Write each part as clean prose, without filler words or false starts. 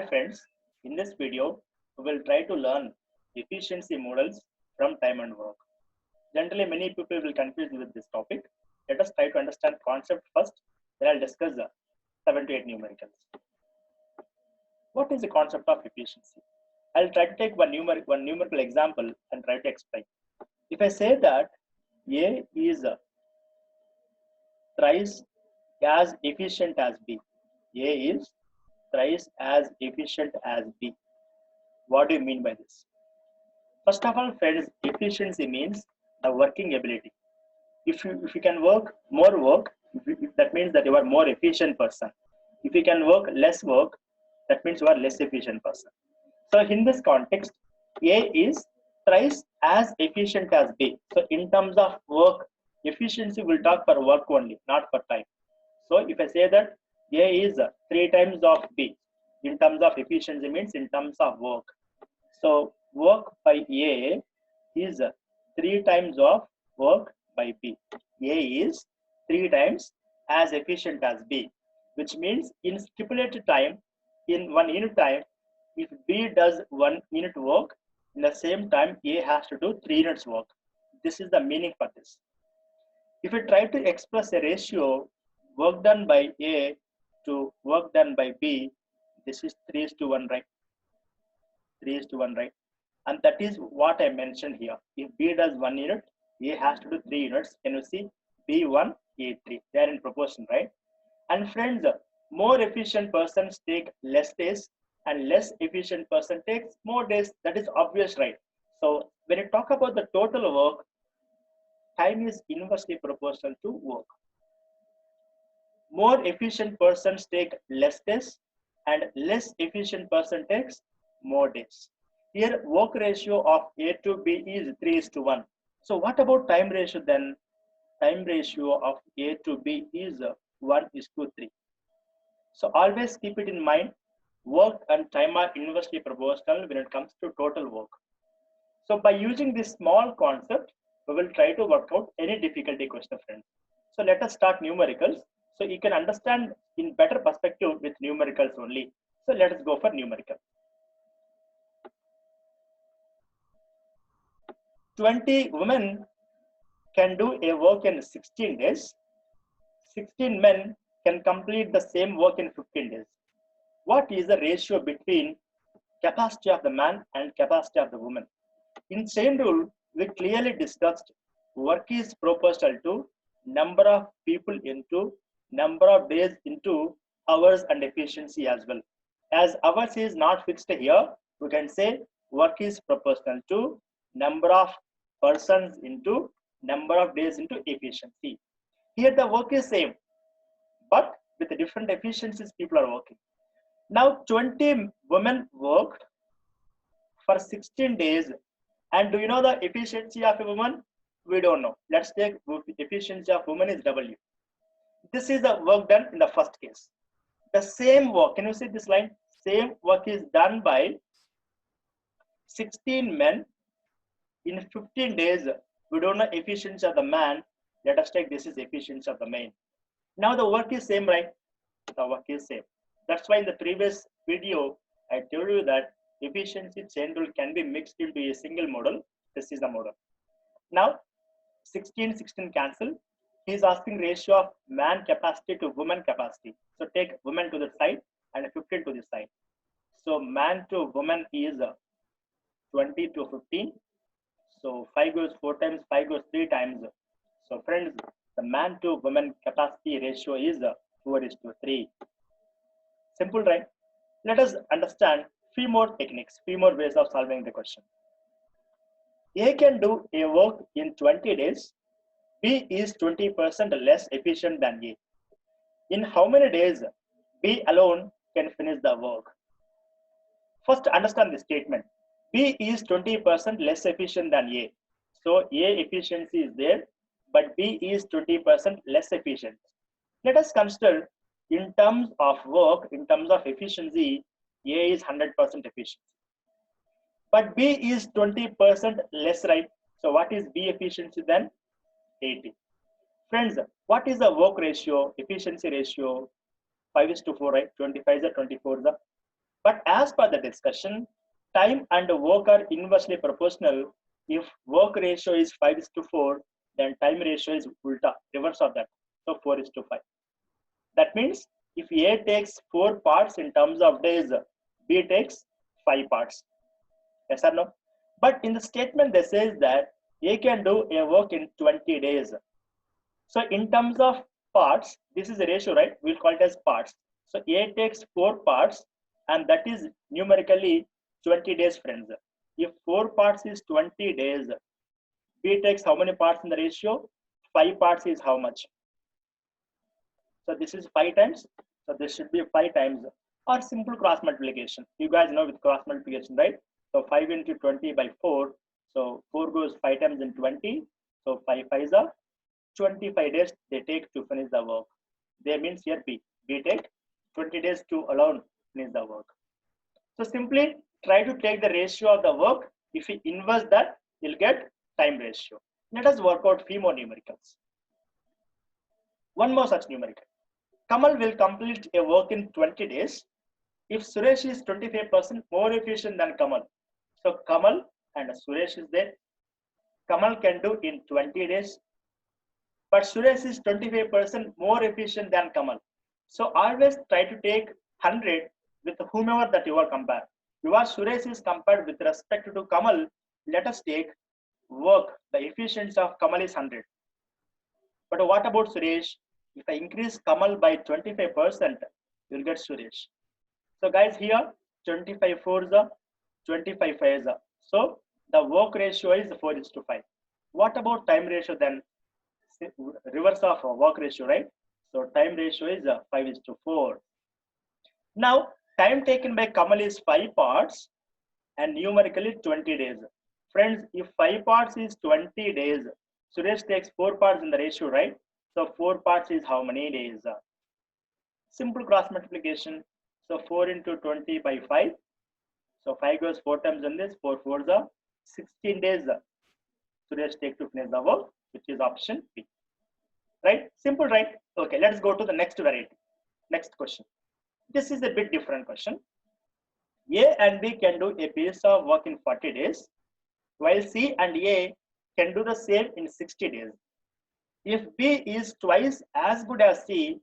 Hi friends, in this video, we will try to learn efficiency models from time and work. Generally, many people will confuse with this topic. Let us try to understand concept first, then I'll discuss the 7 to 8 numericals. What is the concept of efficiency? I'll try to take one numerical example and try to explain. If I say that A is thrice as efficient as B, A is thrice as efficient as B. What do you mean by this? First of all, friends, efficiency means the working ability. If you can work more work, that means that you are more efficient person. If you can work less work, that means you are less efficient person. So in this context, A is thrice as efficient as B. So in terms of work efficiency, we'll talk for work only, not for time. So if I say that A is 3 times of B, in terms of efficiency means in terms of work. So work by A is 3 times of work by B. A is 3 times as efficient as B, which means in stipulated time, in 1 unit time, if B does 1 unit work, in the same time A has to do 3 units work. This is the meaning for this. If we try to express a ratio work done by A to work done by B, this is 3:1, right? 3:1, right? And that is what I mentioned here. If B does 1 unit, A has to do 3 units. Can you see? B1, A3. They are in proportion, right? And friends, more efficient persons take less days and less efficient person takes more days. That is obvious, right? So when you talk about the total work, time is inversely proportional to work. More efficient persons take less days and less efficient person takes more days. Here work ratio of A to B is 3:1. So what about time ratio then? Time ratio of A to B is 1:3. So always keep it in mind, work and time are inversely proportional when it comes to total work. So by using this small concept, we will try to work out any difficulty question, friends. So let us start numericals. So you can understand in better perspective with numericals only. So let us go for numerical. 20 women can do a work in 16 days. 16 men can complete the same work in 15 days. What is the ratio between capacity of the man and capacity of the woman? In chain rule, we clearly discussed work is proportional to number of people into number of days into hours and efficiency as well. As hours is not fixed here, we can say work is proportional to number of persons into number of days into efficiency. Here the work is same, but with the different efficiencies people are working. Now 20 women worked for 16 days. And do you know the efficiency of a woman? We don't know. Let's take efficiency of woman is W. This is the work done in the first case. The same work, can you see this line? Same work is done by 16 men in 15 days. We don't know efficiency of the man. Let us take this is efficiency of the man. Now the work is same, right? The work is same. That's why in the previous video, I told you that efficiency chain rule can be mixed into a single model. This is the model. Now 16 cancel. He is asking ratio of man capacity to woman capacity. So take woman to the side and 15 to the side. So man to woman is 20 to 15. So 5 goes 4 times, 5 goes 3 times. So friends, the man to woman capacity ratio is 4:3. Simple, right? Let us understand few more techniques, few more ways of solving the question. A can do a work in 20 days. B is 20% less efficient than A. In how many days B alone can finish the work? First, understand the statement. B is 20% less efficient than A. So A efficiency is there, but B is 20% less efficient. Let us consider in terms of work, in terms of efficiency, A is 100% efficient. But B is 20% less, right? So what is B efficiency then? 80. Friends, what is the work ratio, efficiency ratio? 5:4, right? 25 is 24 is But as per the discussion, time and work are inversely proportional. If work ratio is 5:4, then time ratio is ulta, reverse of that. So 4:5. That means if A takes 4 parts in terms of days, B takes 5 parts. Yes or no? But in the statement, they says that A can do a work in 20 days. So in terms of parts, this is a ratio, right? We'll call it as parts. So A takes 4 parts, and that is numerically 20 days, friends. If 4 parts is 20 days, B takes how many parts in the ratio? 5 parts is how much? So this is 5 times. So this should be 5 times, or simple cross multiplication. You guys know with cross multiplication, right? So 5 into 20 by 4. So 4 goes 5 times in 20. So 5 5s are 25 days they take to finish the work. They means here B. B take 20 days to alone finish the work. So simply try to take the ratio of the work. If we inverse that, you'll get time ratio. Let us work out few more numericals. One more such numerical. Kamal will complete a work in 20 days if Suresh is 25% more efficient than Kamal. So Kamal and Suresh is there. Kamal can do in 20 days, but Suresh is 25% more efficient than Kamal. So always try to take 100 with whomever that you are compared. Your Suresh is compared with respect to Kamal. Let us take work. The efficiency of Kamal is 100. But what about Suresh? If I increase Kamal by 25%, you'll get Suresh. So guys, here 25 fours are 25 fives are. So the work ratio is 4:5. What about time ratio then? Reverse of work ratio, right? So time ratio is 5:4. Now time taken by Kamal is 5 parts and numerically 20 days. Friends, if 5 parts is 20 days, Suresh takes 4 parts in the ratio, right? So 4 parts is how many days? Simple cross multiplication. So 4 into 20 by 5. So 5 goes 4 times in this. 4 4s are 16 days. Suresh take to finish the work, which is option B. Right? Simple, right? Okay, let's go to the next variety. Next question. This is a bit different question. A and B can do a piece of work in 40 days, while C and A can do the same in 60 days. If B is twice as good as C,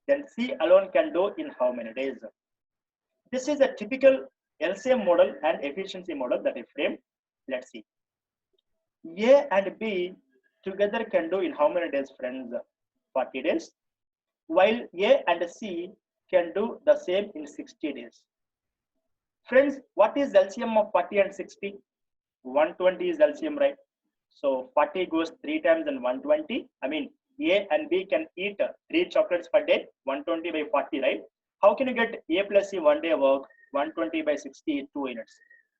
then C alone can do in how many days? This is a typical LCM model and efficiency model that I framed. Let's see. A and B together can do in how many days, friends? 40 days. While A and C can do the same in 60 days. Friends, what is LCM of 40 and 60? 120 is LCM, right? So 40 goes 3 times and 120. I mean, A and B can eat 3 chocolates per day, 120 by 40, right? How can you get A plus C 1 day work, 120 by 60, 2 units?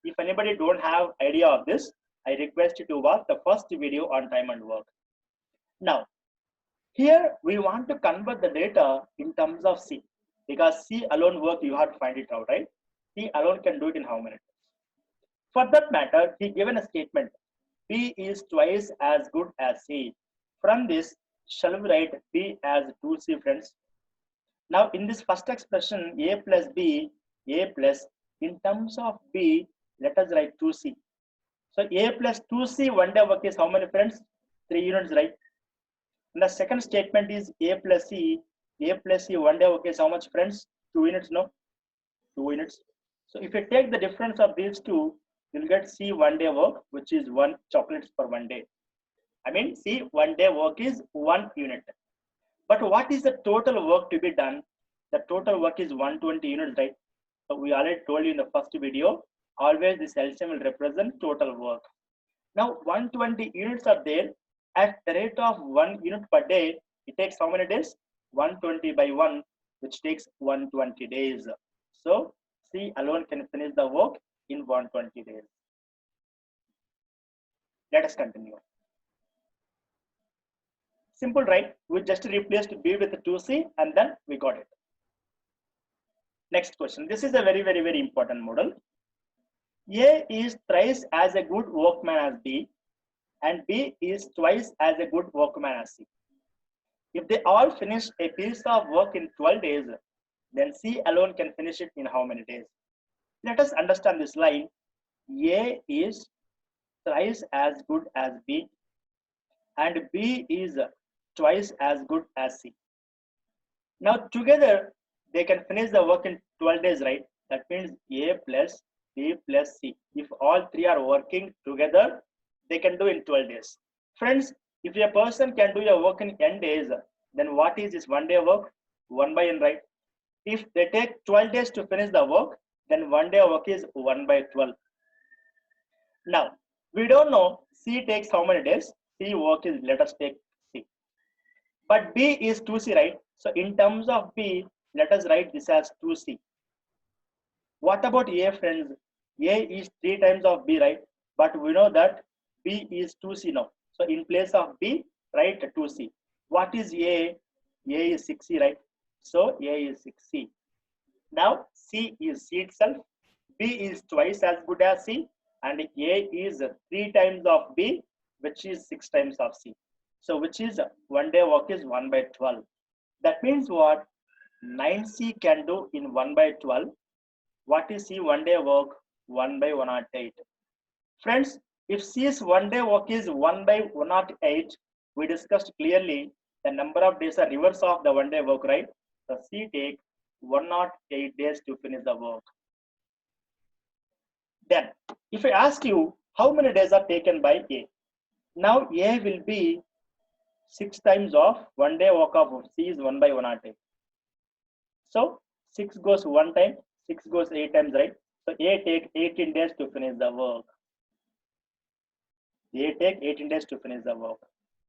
If anybody don't have idea of this, I request you to watch the first video on time and work. Now, here we want to convert the data in terms of C, because C alone work, you have to find it out, right? C alone can do it in how many? For that matter, he given a statement. B is twice as good as C. From this, shall we write B as 2C, friends? Now, in this first expression, A plus B, A plus, in terms of B, let us write 2C. So, A plus 2C 1 day work is how many, friends? 3 units, right? And the second statement is A plus C 1 day work is how much, friends? 2 units, no? 2 units. So, if you take the difference of these two, you'll get C 1 day work, which is 1 chocolates per 1 day. I mean, C 1 day work is 1 unit. But what is the total work to be done? The total work is 120 units, right? So we already told you in the first video, always this LCM will represent total work. Now 120 units are there. At the rate of 1 unit per day, it takes how many days? 120 by 1, which takes 120 days. So C alone can finish the work in 120 days. Let us continue. Simple, right? We just replaced B with 2C and then we got it. Next question. This is a very important model. A is thrice as a good workman as B, and B is twice as a good workman as C. If they all finish a piece of work in 12 days, then C alone can finish it in how many days? Let us understand this line. A is thrice as good as B, and B is twice as good as C. Now together they can finish the work in 12 days, right? That means A plus B plus C. If all three are working together, they can do in 12 days. Friends, if a person can do a work in n days, then what is this 1 day work? 1 by n, right? If they take 12 days to finish the work, then 1 day work is 1 by 12. Now, we don't know C takes how many days. C work is, let us take C. But B is 2C, right? So in terms of B, let us write this as 2C. What about A, friends? A is 3 times of B, right? But we know that B is 2C now. So in place of B, write 2C. What is A? A is 6C, right? So A is 6C. Now C is C itself. B is twice as good as C. And A is 3 times of B, which is 6 times of C. So which is 1 day work is 1 by 12. That means what? 9C can do in 1 by 12. What is C 1 day work? 1 by 108. Friends, if C's 1 day work is 1 by 108, we discussed clearly the number of days are reverse of the 1 day work, right? So C take 108 days to finish the work. Then, if I ask you how many days are taken by A, now A will be 6 times of 1 day work of C is 1 by 108. So 6 goes 1 time, 6 goes 8 times, right? So A take 18 days to finish the work. A take 18 days to finish the work.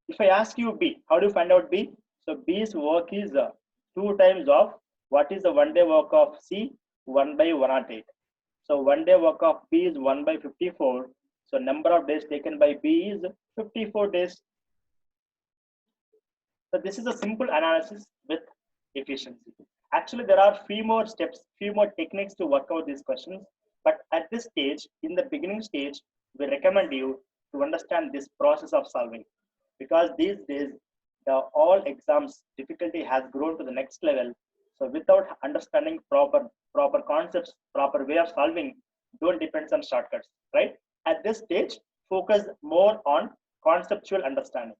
If I ask you B, how do you find out B? So B's work is 2 times of what is the 1 day work of C? 1 by 108. So 1 day work of B is 1 by 54. So number of days taken by B is 54 days. So this is a simple analysis with efficiency. Actually, there are few more steps, few more techniques to work out these questions. But at this stage, in the beginning stage, we recommend you to understand this process of solving, because these days the all exams difficulty has grown to the next level. So without understanding proper concepts, proper way of solving, don't depend on shortcuts, right? At this stage, focus more on conceptual understanding,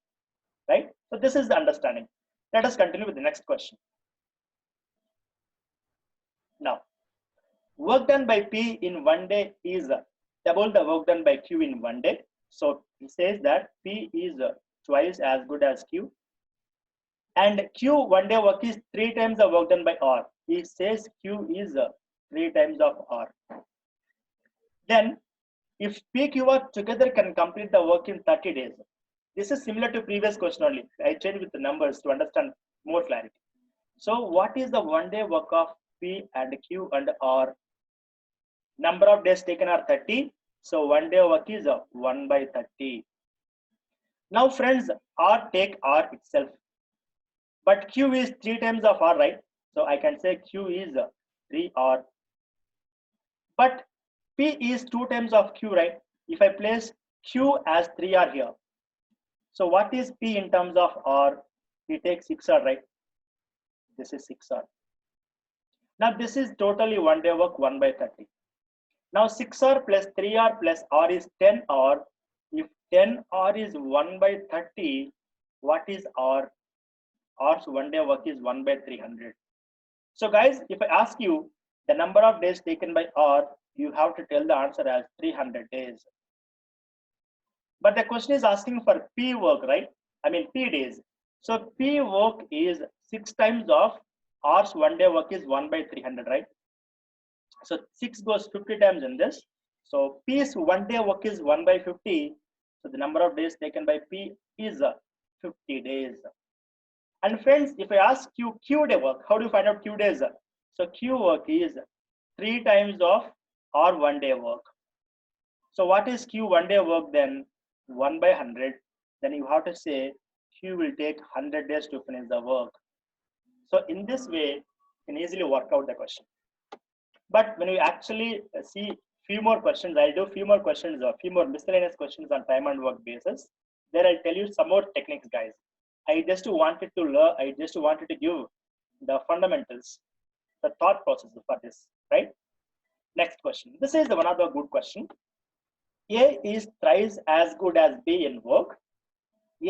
right? So this is the understanding. Let us continue with the next question. Now, work done by P in 1 day is double the work done by Q in 1 day. So he says that P is twice as good as Q. And Q 1 day work is 3 times the work done by R. He says Q is 3 times of R. Then, if P, Q, R together can complete the work in 30 days. This is similar to previous question only. I changed with the numbers to understand more clarity. So what is the 1 day work of P and Q and R? Number of days taken are 30. So 1 day work is 1 by 30. Now friends, R take R itself. But Q is 3 times of R, right? So I can say Q is 3R. But P is 2 times of Q, right? If I place Q as 3R here. So what is P in terms of R? P takes 6R, right? This is 6R. Now this is totally 1 day work 1 by 30. Now 6R plus 3R plus R is 10R. If 10R is 1 by 30, what is R? R's 1 day work is 1 by 300. So guys, if I ask you the number of days taken by R, you have to tell the answer as 300 days. But the question is asking for P work, right? I mean P days. So P work is 6 times of R's 1 day work is 1 by 300, right? So 6 goes 50 times in this. So P's 1 day work is 1 by 50. So the number of days taken by P is 50 days. And friends, if I ask you Q day work, how do you find out Q days? So Q work is 3 times of R 1 day work. So what is Q 1 day work then? 1 by 100. Then you have to say Q will take 100 days to finish the work. So in this way, you can easily work out the question. But when you actually see few more questions, I'll do few more questions or few more miscellaneous questions on time and work basis. Then I'll tell you some more techniques, guys. I just wanted to learn, I just wanted to give the fundamentals, the thought process for this, right? Next question. This is one of the good question. A is thrice as good as B in work.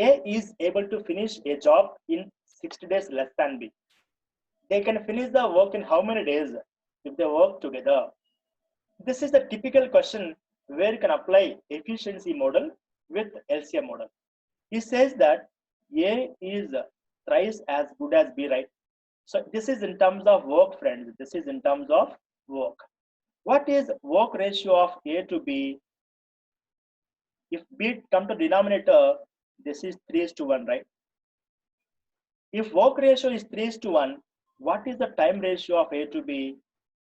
A is able to finish a job in 60 days less than B. They can finish the work in how many days if they work together? This is the typical question where you can apply efficiency model with LCM model. He says that A is thrice as good as B, right? So this is in terms of work, friends. This is in terms of work. What is work ratio of A to B? If B come to denominator, this is 3:1, right? If work ratio is 3:1, what is the time ratio of A to B?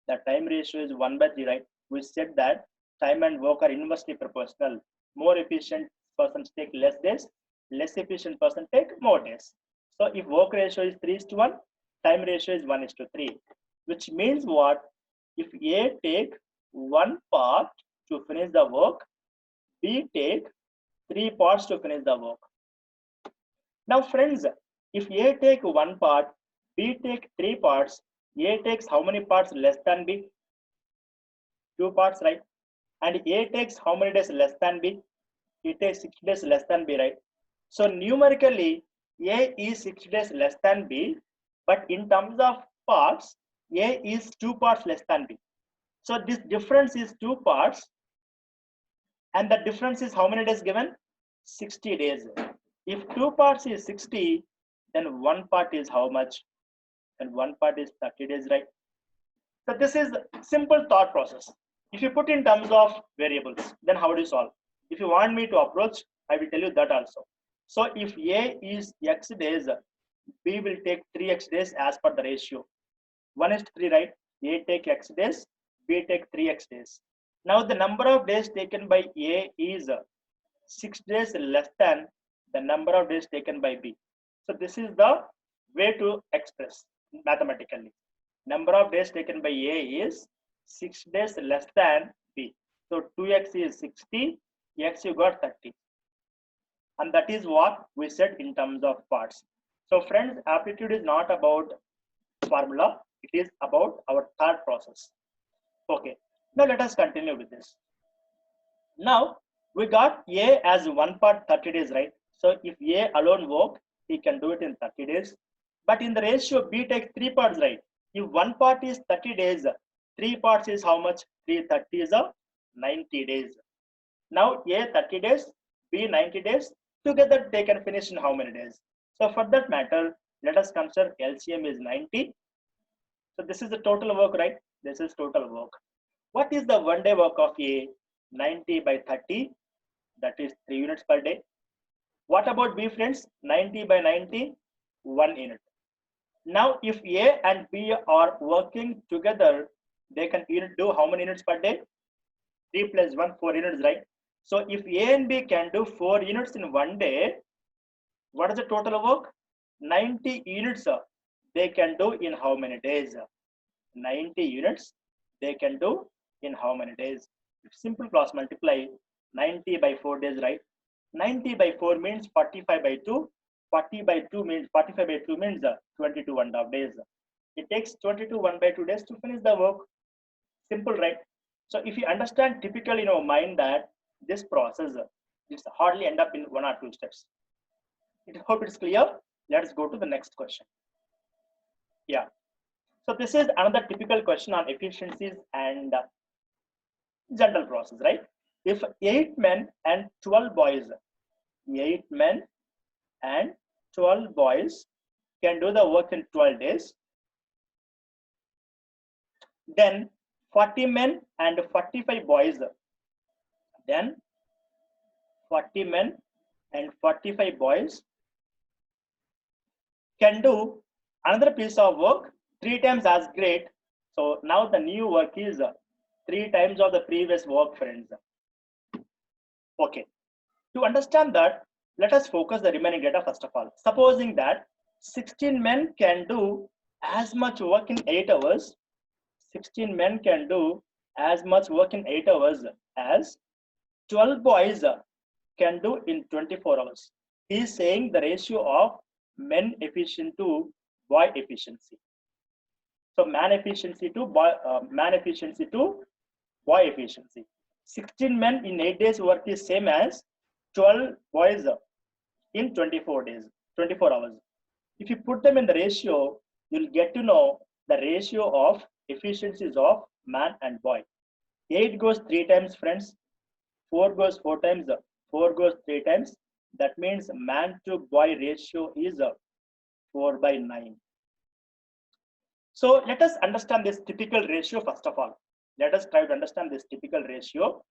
The time ratio is 1/3, right? We said that time and work are inversely proportional. More efficient persons take less days, less efficient person take more days. So if work ratio is 3:1, time ratio is 1:3, which means what? If A take one part to finish the work, B take 3 parts to finish the work. Now friends, if A take one part, B take 3 parts, A takes how many parts less than B? 2 parts, right? And A takes how many days less than B? It takes 60 days less than B, right? So numerically, A is 60 days less than B, but in terms of parts, A is 2 parts less than B. So this difference is 2 parts, and the difference is how many days given? 60 days. If 2 parts is 60, then 1 part is how much? And 1 part is 30 days, right? So this is simple thought process. If you put in terms of variables, then how do you solve? If you want me to approach, I will tell you that also. So if A is X days, B will take 3X days as per the ratio. 1:3, right? A take X days, B take 3X days. Now the number of days taken by A is 6 days less than the number of days taken by B. So this is the way to express mathematically. Number of days taken by A is 6 days less than B. So 2x is 60, x you got 30. And that is what we said in terms of parts. So friends, aptitude is not about formula, it is about our thought process. Okay, now let us continue with this. Now we got A as one part 30 days, right? So if A alone work, he can do it in 30 days. But in the ratio, B takes 3 parts, right? If one part is 30 days, 3 parts is how much? 330 is 90 days. Now A 30 days, B 90 days. Together they can finish in how many days? So for that matter, let us consider LCM is 90. So this is the total work, right? This is total work. What is the 1 day work of A? 90 by 30, that is 3 units per day. What about B, friends? 90 by 90, 1 unit. Now if A and B are working together, they can do how many units per day? 3 plus 1, 4 units, right? So if A and B can do 4 units in 1 day, what is the total work? 90 units they can do in how many days? 90 units they can do in how many days? Simple cross multiply 90 by 4 days, right? 90 by 4 means 45 by 2. 40 by 2 means 45 by 2 means 22 1/2 days. It takes 22 1/2 days to finish the work. Simple, right? So if you understand typically in your mind that this process, it's hardly end up in 1 or 2 steps. I hope it's clear. Let's go to the next question. Yeah. So this is another typical question on efficiencies and general process, right? If 8 men and 12 boys, 8 men and 12 boys can do the work in 12 days, then 40 men and 45 boys, then 40 men and 45 boys can do another piece of work 3 times as great. So now the new work is 3 times of the previous work, friends. Okay, to understand that, let us focus the remaining data first of all. Supposing that 16 men can do as much work in 8 hours, 16 men can do as much work in 8 hours as 12 boys can do in 24 hours. He is saying the ratio of men efficient to boy efficiency. So man efficiency to boy efficiency. 16 men in 8 days work is same as 12 boys in 24 days, 24 hours. If you put them in the ratio, you'll get to know the ratio of efficiencies of man and boy. 8 goes 3 times, friends. 4 goes 4 times. 4 goes 3 times. That means man to boy ratio is 4 by 9. So let us understand this typical ratio first of all. Let us try to understand this typical ratio.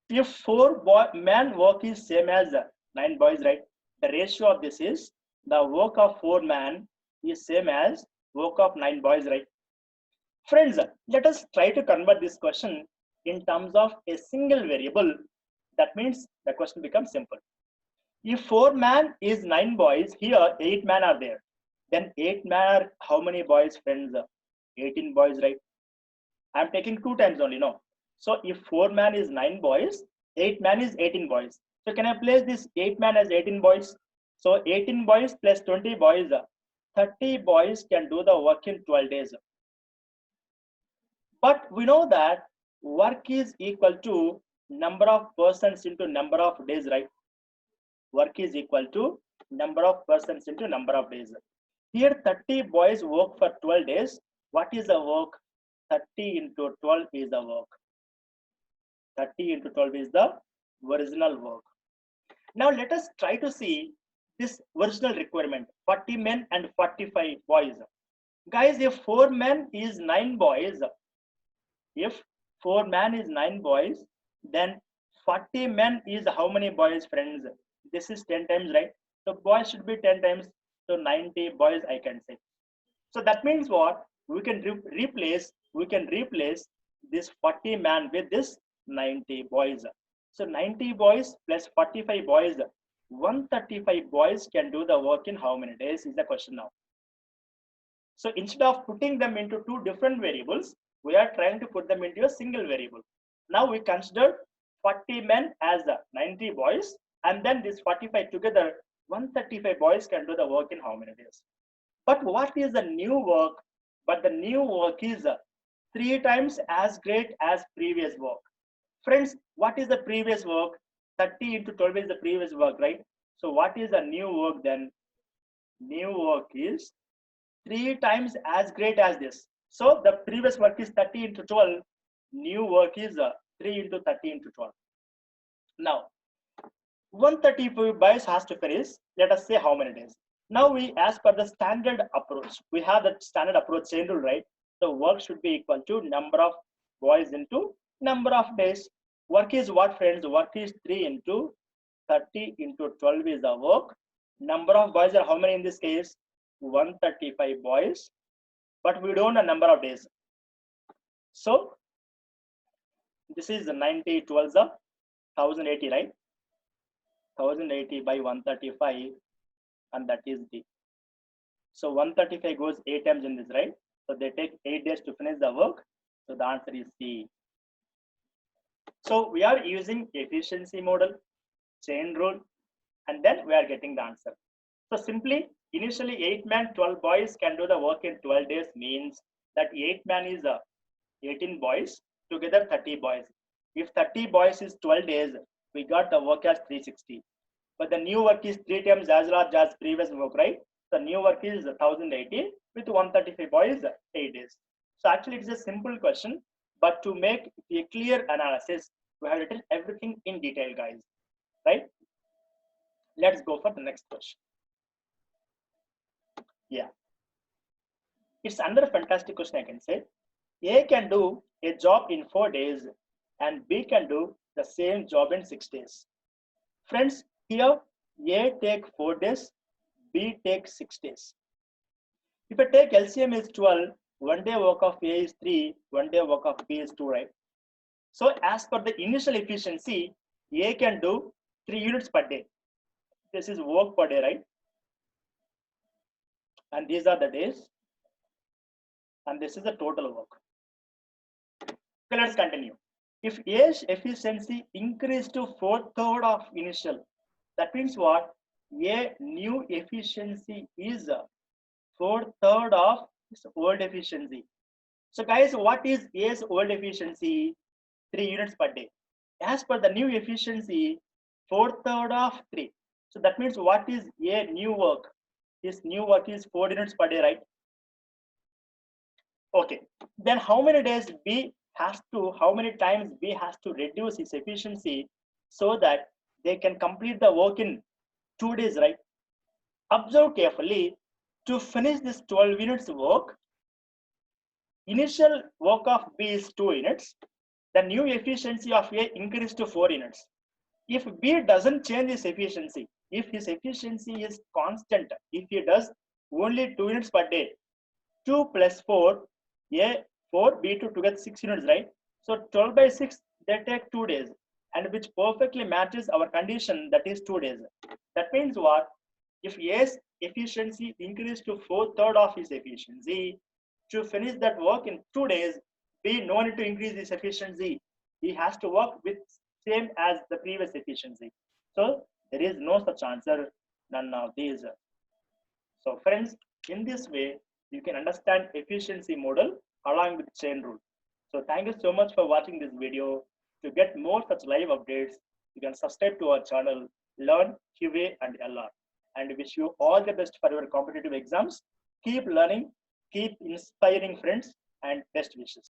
If 4 men work is same as 9 boys, right? The ratio of this is the work of 4 men is same as work of 9 boys, right? Friends, let us try to convert this question in terms of a single variable. That means the question becomes simple. If 4 men is 9 boys, here 8 men are there. Then 8 men are how many boys, friends? 18 boys, right? I'm taking 2 times only, no? So if 4 men is 9 boys, 8 men is 18 boys. So can I place this 8 men as 18 boys? So 18 boys plus 20 boys, 30 boys can do the work in 12 days. But we know that work is equal to number of persons into number of days, right? Work is equal to number of persons into number of days. Here 30 boys work for 12 days. What is the work? 30 into 12 is the work. 30 into 12 is the original work. Now let us try to see this original requirement, 40 men and 45 boys. Guys, if 4 men is 9 boys, if 4 men is 9 boys, then 40 men is how many boys, friends? This is 10 times, right? So boys should be 10 times. So 90 boys I can say. So that means what? We can replace this 40 man with this 90 boys. So 90 boys plus 45 boys, 135 boys can do the work in how many days is the question now. So instead of putting them into 2 different variables, we are trying to put them into a single variable. Now we consider 40 men as 90 boys, and then this 45 together, 135 boys can do the work in how many days? But what is the new work? But the new work is 3 times as great as previous work. Friends, what is the previous work? 30 into 12 is the previous work, right? So what is the new work then? New work is 3 times as great as this. So the previous work is 30 into 12. New work is 3 into 30 into 12. Now, 135 boys has to finish. Let us say how many days. Now we, as per the standard approach, we have that standard approach chain rule, right? So work should be equal to number of boys into number of days. Work is what, friends? Work is 3 into 30 into 12 is the work. Number of boys are how many in this case? 135 boys. But we don't know number of days. So this is 90, 12 the 1080, right? 1080 by 135, and that is D. So 135 goes 8 times in this, right? So they take 8 days to finish the work. So the answer is C. So we are using efficiency model, chain rule, and then we are getting the answer. So simply, initially 8 men, 12 boys can do the work in 12 days means that 8 men is 18 boys, together 30 boys. If 30 boys is 12 days, we got the work as 360. But the new work is 3 times as large as previous work, right? The new work is 1080 with 135 boys, 8 days. So actually it's a simple question, but to make a clear analysis, we have written everything in detail, guys, right? Let's go for the next question. Yeah, it's another fantastic question, I can say. A can do a job in 4 days and B can do the same job in 6 days. Friends, here A take 4 days, B takes 6 days. If I take LCM is 12, 1 day work of A is 3, 1 day work of B is 2, right? So as per the initial efficiency, A can do 3 units per day. This is work per day, right? And these are the days. And this is the total work. Okay, let's continue. If A's efficiency increased to 4/3 of initial, that means what? A new efficiency is 4/3 of its old efficiency. So guys, what is A's old efficiency? 3 units per day. As per the new efficiency, 4/3 of 3. So that means what is A new work? His new work is 4 units per day, right? Okay. Then how many days how many times B has to reduce his efficiency so that they can complete the work in 2 days, right? Observe carefully. To finish this 12 units work, initial work of B is 2 units. The new efficiency of A increased to 4 units. If B doesn't change his efficiency, if his efficiency is constant, if he does only 2 units per day, 2 plus 4, A 4, B2 to get 6 units, right? So 12 by 6, they take 2 days, and which perfectly matches our condition, that is 2 days. That means what? If A's efficiency increased to 4/3 of his efficiency, to finish that work in 2 days, B no need to increase his efficiency. He has to work with same as the previous efficiency. So there is no such answer, none of these. So friends, in this way, you can understand efficiency model along with chain rule. So thank you so much for watching this video. To get more such live updates, you can subscribe to our channel, Learn, QA and LR. And wish you all the best for your competitive exams. Keep learning, keep inspiring friends, and best wishes.